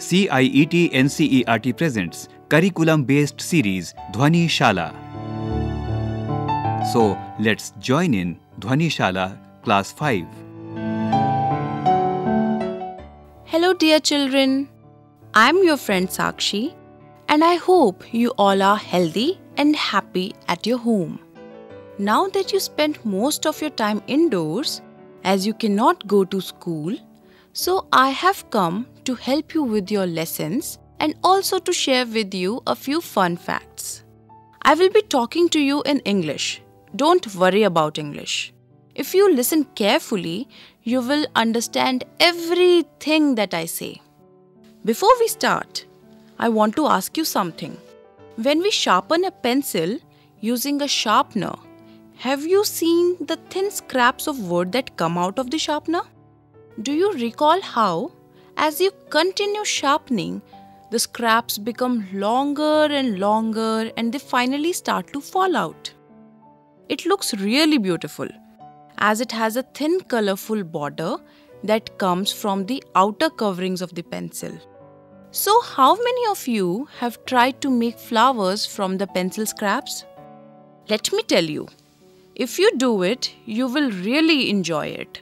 CIET NCERT presents curriculum-based series Dhwani Shala. So let's join in Dhwani Shala Class 5. Hello dear children, I'm your friend Sakshi and I hope you all are healthy and happy at your home. Now that you spent most of your time indoors as you cannot go to school, so I have come to help you with your lessons and also to share with you a few fun facts. I will be talking to you in English. Don't worry about English. If you listen carefully, you will understand everything that I say. Before we start, I want to ask you something. When we sharpen a pencil using a sharpener, have you seen the thin scraps of wood that come out of the sharpener? Do you recall how, as you continue sharpening, the scraps become longer and longer and they finally start to fall out? It looks really beautiful, as it has a thin colorful border that comes from the outer coverings of the pencil. So how many of you have tried to make flowers from the pencil scraps? Let me tell you, if you do it, you will really enjoy it.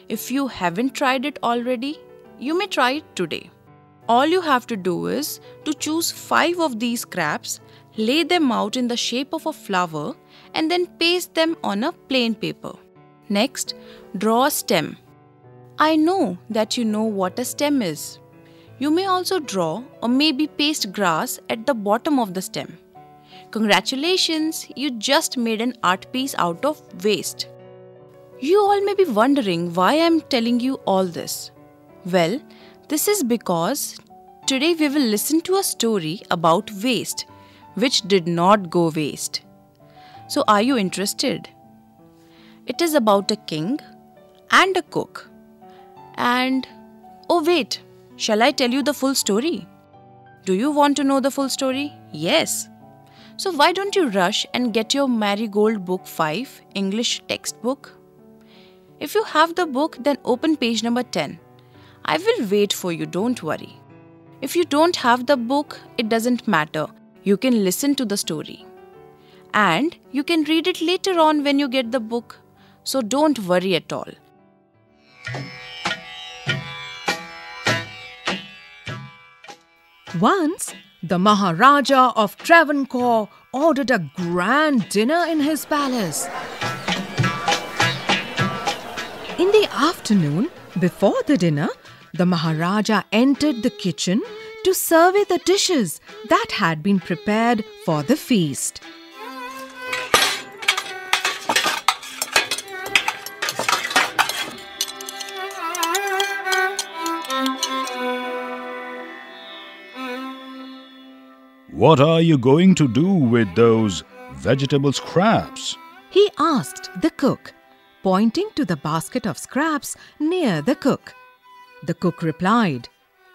If you haven't tried it already, you may try it today. All you have to do is to choose 5 of these scraps, lay them out in the shape of a flower and then paste them on a plain paper. Next, draw a stem. I know that you know what a stem is. You may also draw or maybe paste grass at the bottom of the stem. Congratulations, you just made an art piece out of waste. You all may be wondering why I am telling you all this. Well, this is because today we will listen to a story about waste, which did not go waste. So are you interested? It is about a king and a cook. And, oh wait, shall I tell you the full story? Do you want to know the full story? Yes. So why don't you rush and get your Marigold Book 5 English textbook? If you have the book, then open page number 10. I will wait for you, don't worry. If you don't have the book, it doesn't matter. You can listen to the story. And you can read it later on when you get the book. So don't worry at all. Once, the Maharaja of Travancore ordered a grand dinner in his palace. In the afternoon, before the dinner, the Maharaja entered the kitchen to survey the dishes that had been prepared for the feast. What are you going to do with those vegetable scraps? He asked the cook, pointing to the basket of scraps near the cook. The cook replied,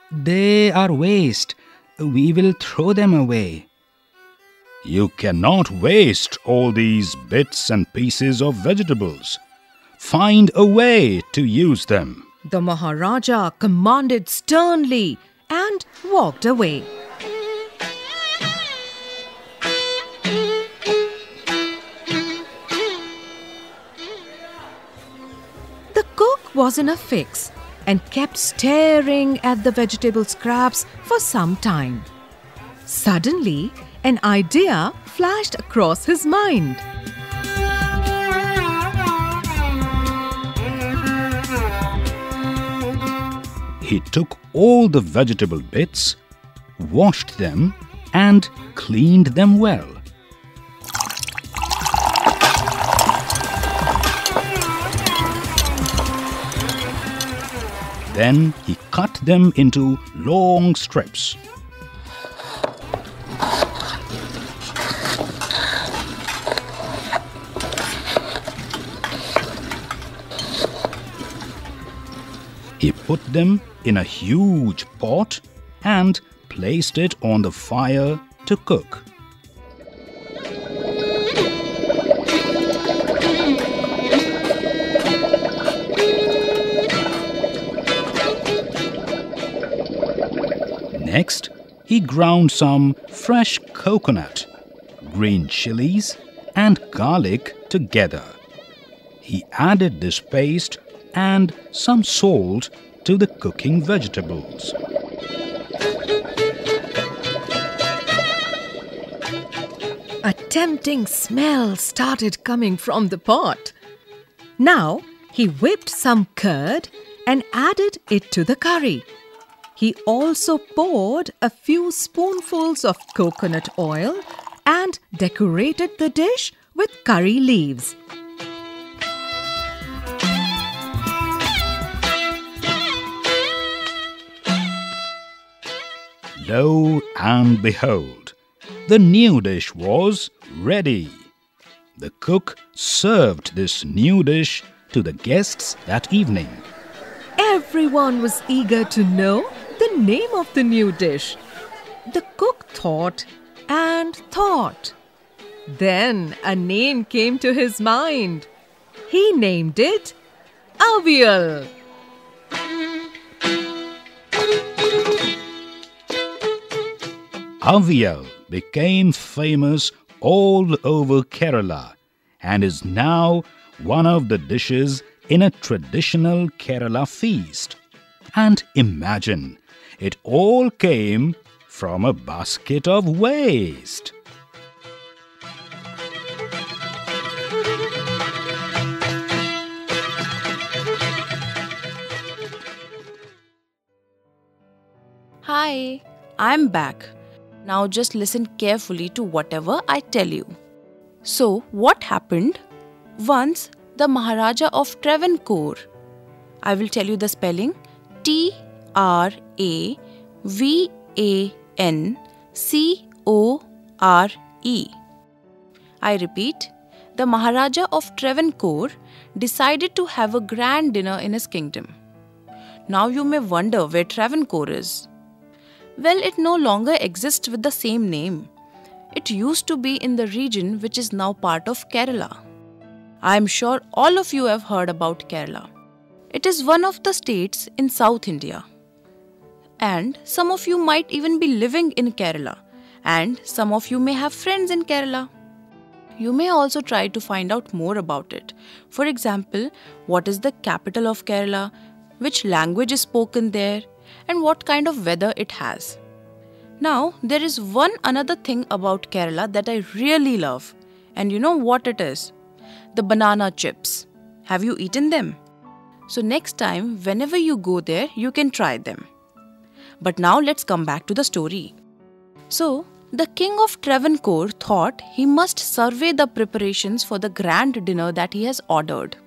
"They are waste. We will throw them away." You cannot waste all these bits and pieces of vegetables. Find a way to use them. The Maharaja commanded sternly and walked away. The cook was in a fix and kept staring at the vegetable scraps for some time. Suddenly, an idea flashed across his mind. He took all the vegetable bits, washed them, and cleaned them well. Then he cut them into long strips. He put them in a huge pot and placed it on the fire to cook. Next, he ground some fresh coconut, green chilies and garlic together. He added this paste and some salt to the cooking vegetables. A tempting smell started coming from the pot. Now he whipped some curd and added it to the curry. He also poured a few spoonfuls of coconut oil and decorated the dish with curry leaves. Lo and behold, the new dish was ready. The cook served this new dish to the guests that evening. Everyone was eager to know the name of the new dish. The cook thought and thought. Then a name came to his mind. He named it Avial. Avial became famous all over Kerala and is now one of the dishes in a traditional Kerala feast. And imagine, it all came from a basket of waste. Hi, I'm back. Now just listen carefully to whatever I tell you. So, what happened? Once, the Maharaja of Travancore, I will tell you the spelling, Travancore. I repeat, the Maharaja of Travancore decided to have a grand dinner in his kingdom. Now you may wonder where Travancore is. Well, it no longer exists with the same name. It used to be in the region which is now part of Kerala. I am sure all of you have heard about Kerala. It is one of the states in South India. And some of you might even be living in Kerala. And some of you may have friends in Kerala. You may also try to find out more about it. For example, what is the capital of Kerala? Which language is spoken there? And what kind of weather it has. Now, there is one another thing about Kerala that I really love. And you know what it is? The banana chips. Have you eaten them? So next time, whenever you go there, you can try them. But now let's come back to the story. So, the king of Travancore thought he must survey the preparations for the grand dinner that he has ordered.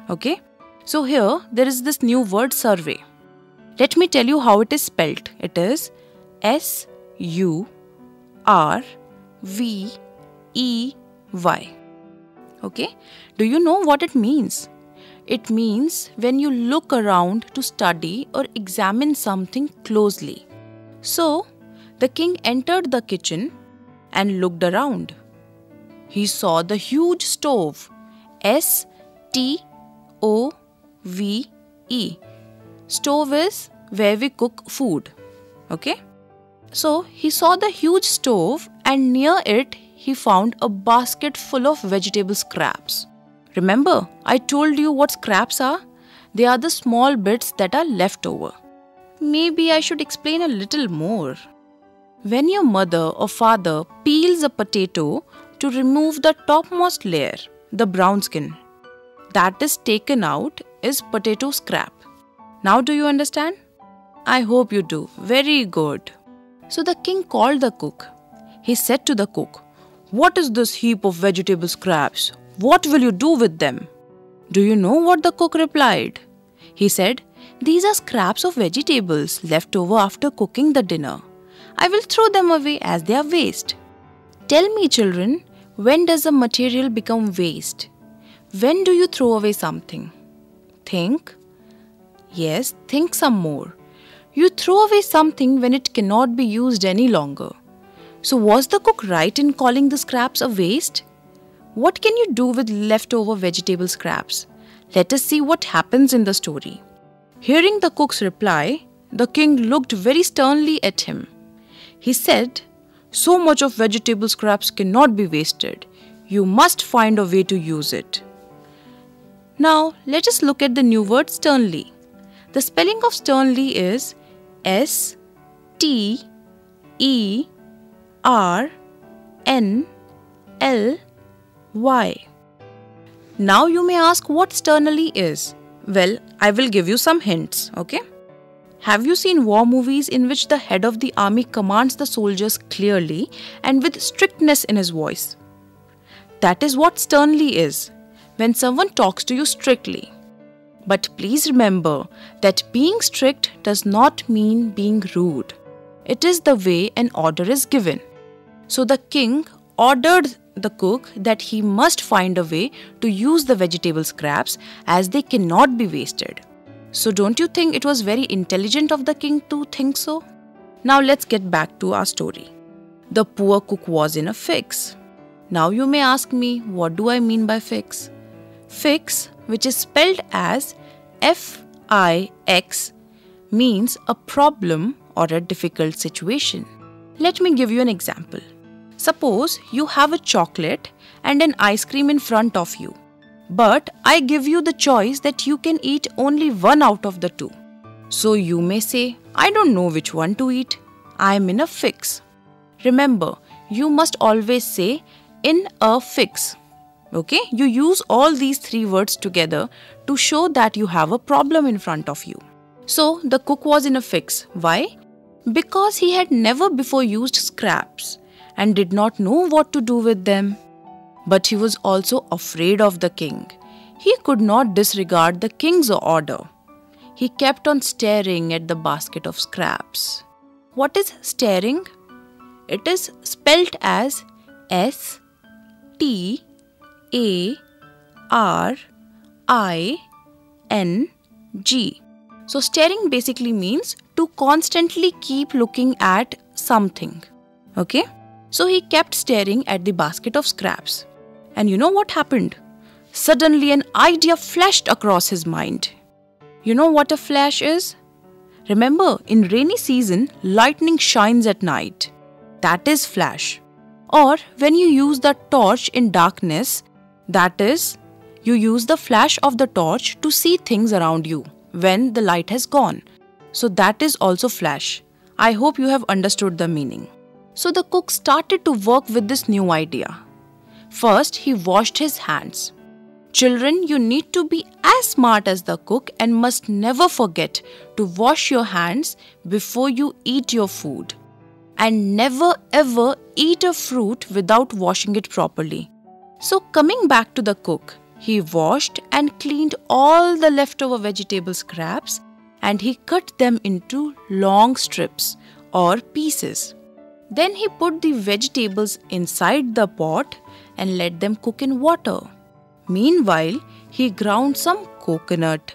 Okay? So here, there is this new word survey. Let me tell you how it is spelt. It is S-U-R-V-E-Y. Okay? Do you know what it means? It means when you look around to study or examine something closely. So, the king entered the kitchen and looked around. He saw the huge stove. S-T-O-V-E. Stove is where we cook food. Okay? So, he saw the huge stove and near it, he found a basket full of vegetable scraps. Remember, I told you what scraps are? They are the small bits that are left over. Maybe I should explain a little more. When your mother or father peels a potato to remove the topmost layer, the brown skin, that is taken out is potato scrap. Now do you understand? I hope you do. Very good. So the king called the cook. He said to the cook, "What is this heap of vegetable scraps? What will you do with them?" Do you know what the cook replied? He said, "These are scraps of vegetables left over after cooking the dinner. I will throw them away as they are waste." Tell me, children, when does a material become waste? When do you throw away something? Think. Yes, think some more. You throw away something when it cannot be used any longer. So was the cook right in calling the scraps a waste? What can you do with leftover vegetable scraps? Let us see what happens in the story. Hearing the cook's reply, the king looked very sternly at him. He said, "So much of vegetable scraps cannot be wasted. You must find a way to use it." Now, let us look at the new word sternly. The spelling of sternly is S-T-E-R-N-L-Y. Now you may ask what sternly is. Well, I will give you some hints, okay? Have you seen war movies in which the head of the army commands the soldiers clearly and with strictness in his voice? That is what sternly is, when someone talks to you strictly. But please remember that being strict does not mean being rude. It is the way an order is given. So the king ordered the cook that he must find a way to use the vegetable scraps as they cannot be wasted. So don't you think it was very intelligent of the king to think so? Now let's get back to our story. The poor cook was in a fix. Now you may ask me, what do I mean by fix? Fix, which is spelled as F-I-X, means a problem or a difficult situation. Let me give you an example. Suppose you have a chocolate and an ice cream in front of you, but I give you the choice that you can eat only one out of the two. So you may say, I don't know which one to eat. I am in a fix. Remember, you must always say in a fix. Okay, you use all these three words together to show that you have a problem in front of you. So the cook was in a fix. Why? Because he had never before used scraps and did not know what to do with them. But he was also afraid of the king. He could not disregard the king's order. He kept on staring at the basket of scraps. What is staring? It is spelt as S-T-A-R-I-N-G. So staring basically means to constantly keep looking at something. Okay? So he kept staring at the basket of scraps. And you know what happened? Suddenly an idea flashed across his mind. You know what a flash is? Remember, in rainy season, lightning shines at night. That is flash. Or when you use the torch in darkness, that is, you use the flash of the torch to see things around you when the light has gone. So that is also flash. I hope you have understood the meaning. So the cook started to work with this new idea. First, he washed his hands. Children, you need to be as smart as the cook and must never forget to wash your hands before you eat your food. And never ever eat a fruit without washing it properly. So coming back to the cook, he washed and cleaned all the leftover vegetable scraps and he cut them into long strips or pieces. Then he put the vegetables inside the pot and let them cook in water. Meanwhile, he ground some coconut,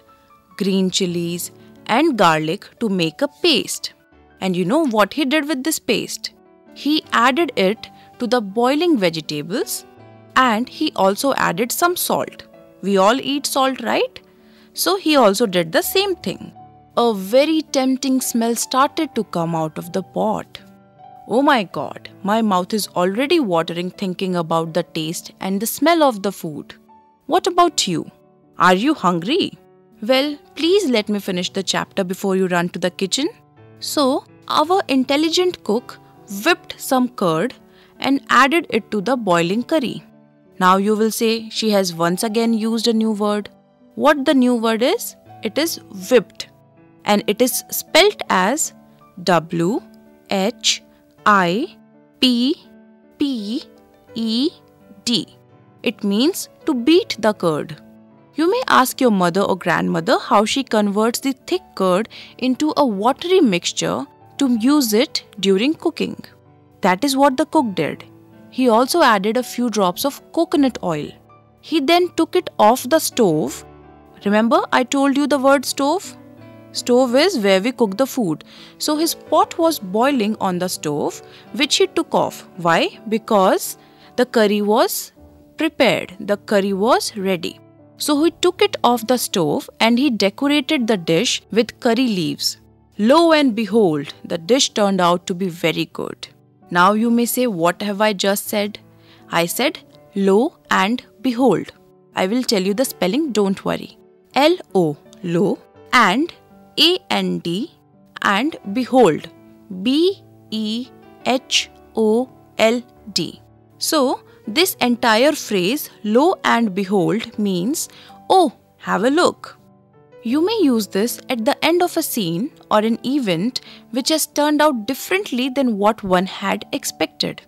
green chilies and garlic to make a paste. And you know what he did with this paste? He added it to the boiling vegetables and he also added some salt. We all eat salt, right? So he also did the same thing. A very tempting smell started to come out of the pot. Oh my God, my mouth is already watering thinking about the taste and the smell of the food. What about you? Are you hungry? Well, please let me finish the chapter before you run to the kitchen. So, our intelligent cook whipped some curd and added it to the boiling curry. Now you will say she has once again used a new word. What the new word is? It is whipped. And it is spelt as W-H-I-P-P-E-D. It means to beat the curd. You may ask your mother or grandmother how she converts the thick curd into a watery mixture to use it during cooking. That is what the cook did. He also added a few drops of coconut oil. He then took it off the stove. Remember, I told you the word stove? Stove is where we cook the food. So his pot was boiling on the stove, which he took off. Why? Because the curry was prepared. The curry was ready. So he took it off the stove and he decorated the dish with curry leaves. Lo and behold, the dish turned out to be very good. Now you may say, what have I just said? I said lo and behold. I will tell you the spelling, don't worry. L-O, lo, and A-N-D, and behold, B-E-H-O-L-D. So, this entire phrase, lo and behold, means, oh, have a look. You may use this at the end of a scene or an event which has turned out differently than what one had expected.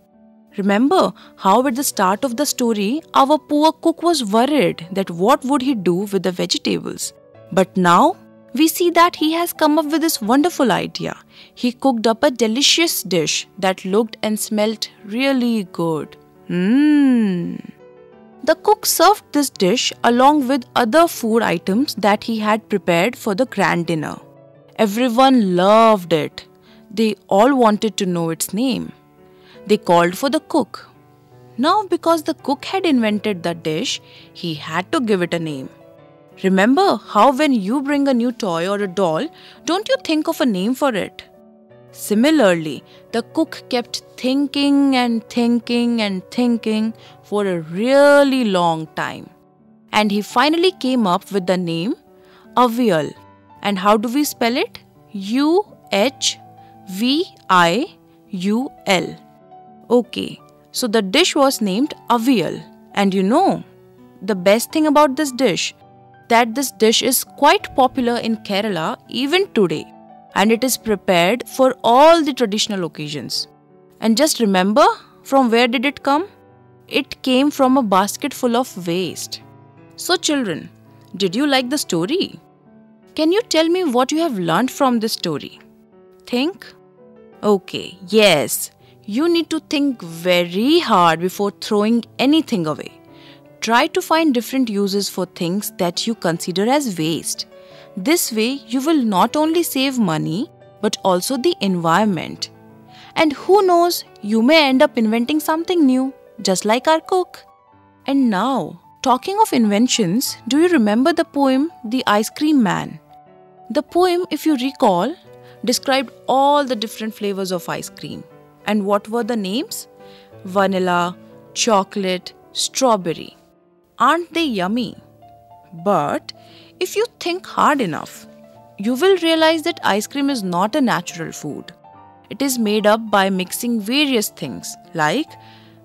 Remember how at the start of the story, our poor cook was worried that what would he do with the vegetables. But now, we see that he has come up with this wonderful idea. He cooked up a delicious dish that looked and smelled really good. The cook served this dish along with other food items that he had prepared for the grand dinner. Everyone loved it. They all wanted to know its name. They called for the cook. Now, because the cook had invented the dish, he had to give it a name. Remember how when you bring a new toy or a doll, don't you think of a name for it? Similarly, the cook kept thinking and thinking and thinking for a really long time. And he finally came up with the name Avial. And how do we spell it? U-H-V-I-U-L. Okay, so the dish was named Avial. And you know, the best thing about this dish, that this dish is quite popular in Kerala even today. And it is prepared for all the traditional occasions. And just remember, from where did it come? It came from a basket full of waste. So children, did you like the story? Can you tell me what you have learned from this story? Think? Okay, yes. You need to think very hard before throwing anything away. Try to find different uses for things that you consider as waste. This way, you will not only save money, but also the environment. And who knows, you may end up inventing something new, just like our cook. And now, talking of inventions, do you remember the poem, The Ice Cream Man? The poem, if you recall, described all the different flavors of ice cream. And what were the names? Vanilla, chocolate, strawberry. Aren't they yummy? But if you think hard enough, you will realize that ice cream is not a natural food. It is made up by mixing various things like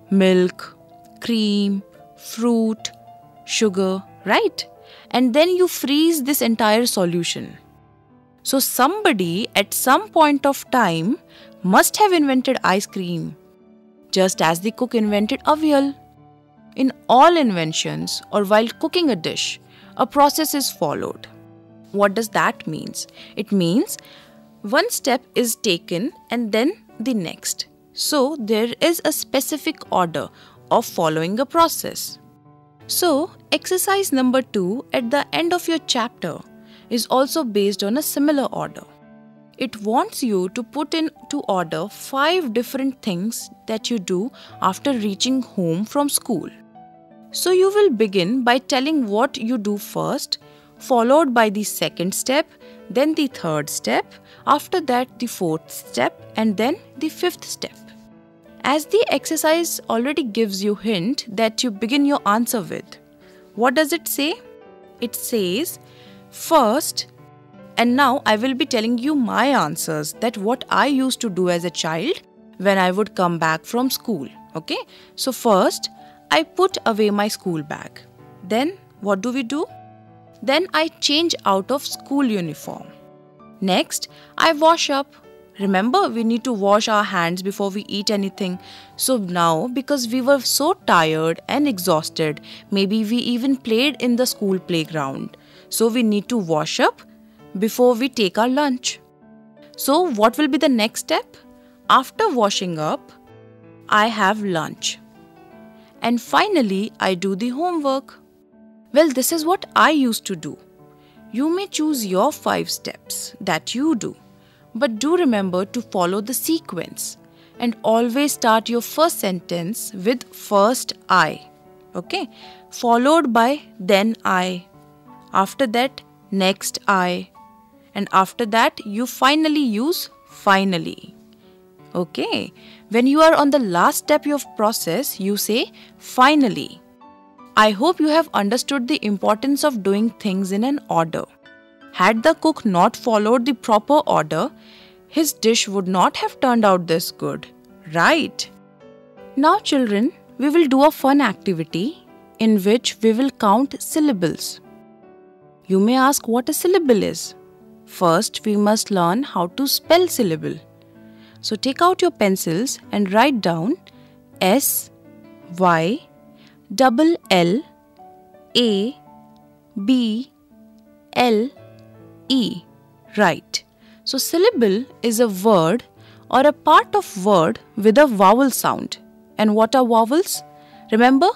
milk, cream, fruit, sugar, right? And then you freeze this entire solution. So somebody at some point of time must have invented ice cream, just as the cook invented avial. In all inventions or while cooking a dish, a process is followed. What does that mean? It means one step is taken and then the next. So there is a specific order of following a process. So exercise number 2 at the end of your chapter is also based on a similar order. It wants you to put into order 5 different things that you do after reaching home from school. So you will begin by telling what you do first, followed by the second step, then the third step, after that the fourth step, and then the fifth step. As the exercise already gives you hint that you begin your answer with. What does it say? It says, first, and now I will be telling you my answers, that what I used to do as a child when I would come back from school. Okay? So first, I put away my school bag. Then, what do we do? Then I change out of school uniform. Next, I wash up. Remember, we need to wash our hands before we eat anything. So now, because we were so tired and exhausted, maybe we even played in the school playground. So we need to wash up before we take our lunch. So what will be the next step? After washing up, I have lunch. And finally, I do the homework. Well, this is what I used to do. You may choose your 5 steps that you do. But do remember to follow the sequence. And always start your first sentence with first I. Okay? Followed by then I. After that, next I. and after that you finally use finally. Okay, when you are on the last step of process, you say finally. I hope you have understood the importance of doing things in an order. Had the cook not followed the proper order, his dish would not have turned out this good, right? Now children, we will do a fun activity in which we will count syllables. You may ask what a syllable is. First, we must learn how to spell syllable. So take out your pencils and write down S, Y, double L, A, B, L, E. Right. So syllable is a word or a part of word with a vowel sound. And what are vowels? Remember,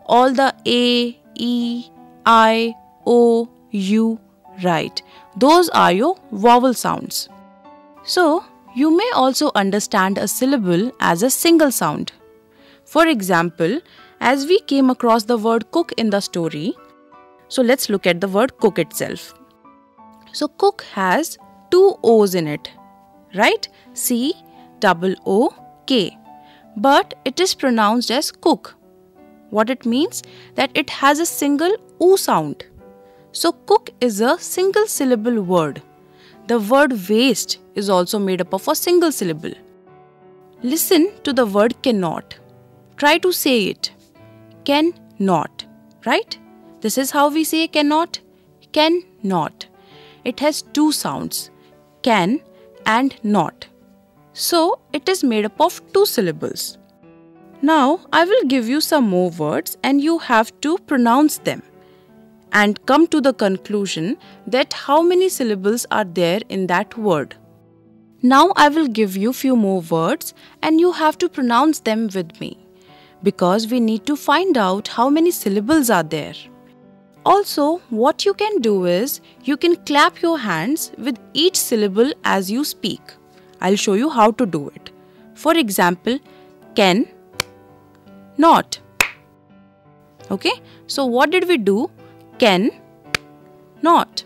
all the A, E, I, O, U, right. Those are your vowel sounds. So, you may also understand a syllable as a single sound. For example, as we came across the word cook in the story, so let's look at the word cook itself. So, cook has two O's in it, right? C-O-O-K. But it is pronounced as cook. What it means? That it has a single O sound. So, cook is a single syllable word. The word waste is also made up of a single syllable. Listen to the word cannot. Try to say it. Cannot, right? This is how we say cannot. Cannot. It has two sounds, can and not. So, it is made up of two syllables. Now, I will give you some more words and you have to pronounce them and come to the conclusion that how many syllables are there in that word. Now, I will give you few more words and you have to pronounce them with me because we need to find out how many syllables are there. Also, what you can do is you can clap your hands with each syllable as you speak. I'll show you how to do it. For example, can, not. Okay, so what did we do? Can, not.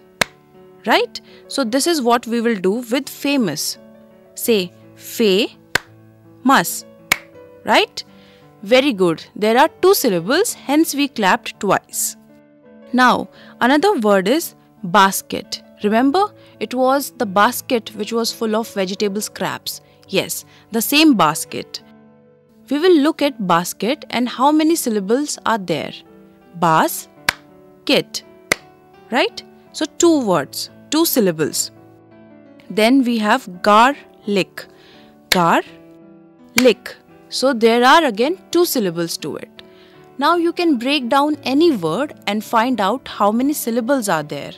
Right? So this is what we will do with famous. Say, famous. Right? Very good. There are two syllables, hence we clapped twice. Now, another word is basket. Remember, it was the basket which was full of vegetable scraps. Yes, the same basket. We will look at basket and how many syllables are there. Bas-ket. Right? So, two words, two syllables. Then we have garlic. Garlic. So, there are again two syllables to it. Now you can break down any word and find out how many syllables are there.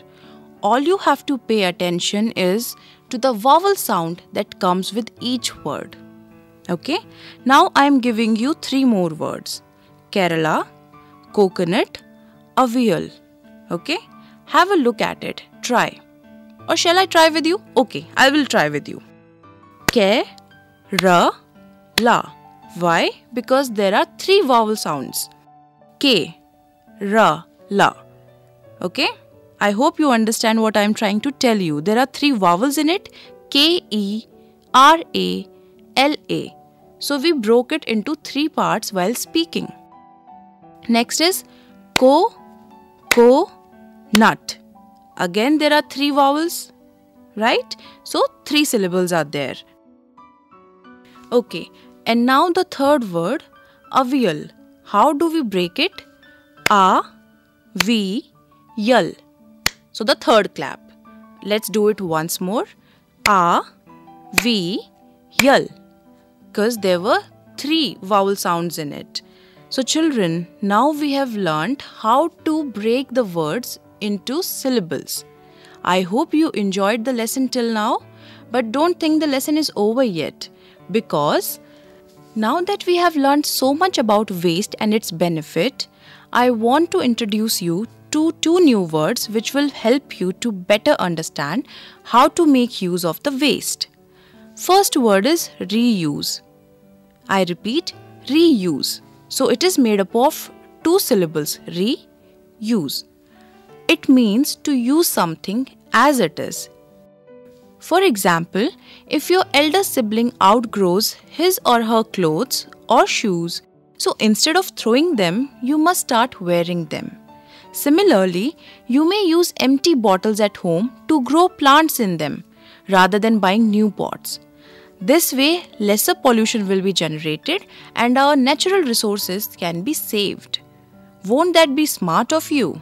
All you have to pay attention is to the vowel sound that comes with each word. Okay? Now I am giving you three more words. Kerala, coconut, avial. Okay? Have a look at it. Try. Or shall I try with you? Okay, I will try with you. Ke-ra-la. Why? Because there are three vowel sounds. K, ra, la. Okay? I hope you understand what I am trying to tell you. There are three vowels in it. K, E, R, A, L, A. So we broke it into three parts while speaking. Next is nut. Again there are three vowels. Right? So three syllables are there. Okay. And now the third word, avial. How do we break it? A-V-yal. So the third clap. Let's do it once more. A-V-yal. Because there were three vowel sounds in it. So children, now we have learnt how to break the words into syllables. I hope you enjoyed the lesson till now. But don't think the lesson is over yet. Because now that we have learned so much about waste and its benefit, I want to introduce you to two new words which will help you to better understand how to make use of the waste. First word is reuse. I repeat, reuse. So it is made up of two syllables, reuse. It means to use something as it is. For example, if your elder sibling outgrows his or her clothes or shoes, so instead of throwing them, you must start wearing them. Similarly, you may use empty bottles at home to grow plants in them rather than buying new pots. This way, lesser pollution will be generated and our natural resources can be saved. Won't that be smart of you?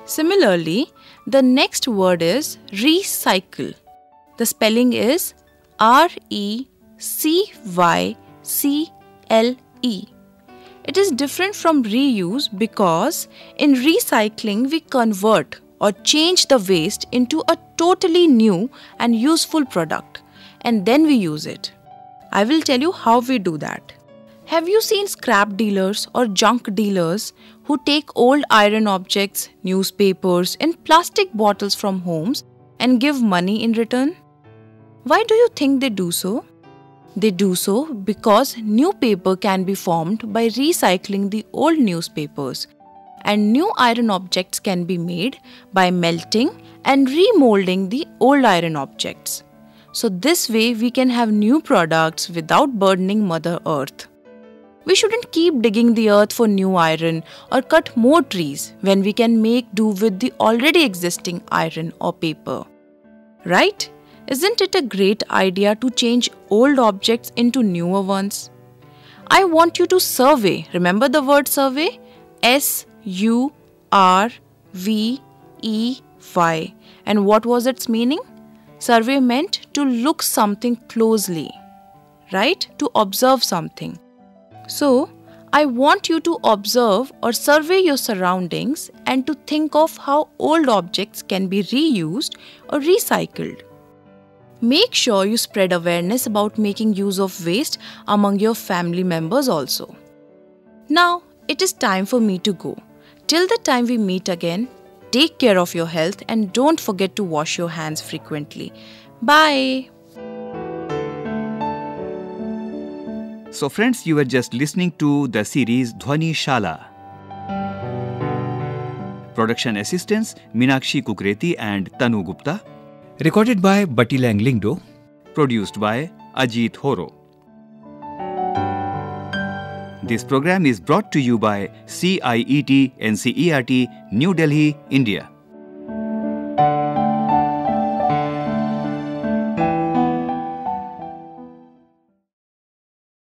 Similarly, the next word is recycle. The spelling is RECYCLE. It is different from reuse because in recycling we convert or change the waste into a totally new and useful product and then we use it. I will tell you how we do that. Have you seen scrap dealers or junk dealers who take old iron objects, newspapers, and plastic bottles from homes and give money in return? Why do you think they do so? They do so because new paper can be formed by recycling the old newspapers, and new iron objects can be made by melting and remolding the old iron objects. So this way we can have new products without burdening Mother Earth. We shouldn't keep digging the earth for new iron or cut more trees when we can make do with the already existing iron or paper. Right? Isn't it a great idea to change old objects into newer ones? I want you to survey. Remember the word survey? SURVEY. And what was its meaning? Survey meant to look something closely, right? To observe something. So, I want you to observe or survey your surroundings and to think of how old objects can be reused or recycled. Make sure you spread awareness about making use of waste among your family members also. Now, it is time for me to go. Till the time we meet again, take care of your health and don't forget to wash your hands frequently. Bye. So friends, you were just listening to the series Dhwani Shala. Production assistants Meenakshi Kukreti and Tanu Gupta. Recorded by Batilang Lingdo. Produced by Ajit Horo. This program is brought to you by CIET NCERT, New Delhi, India.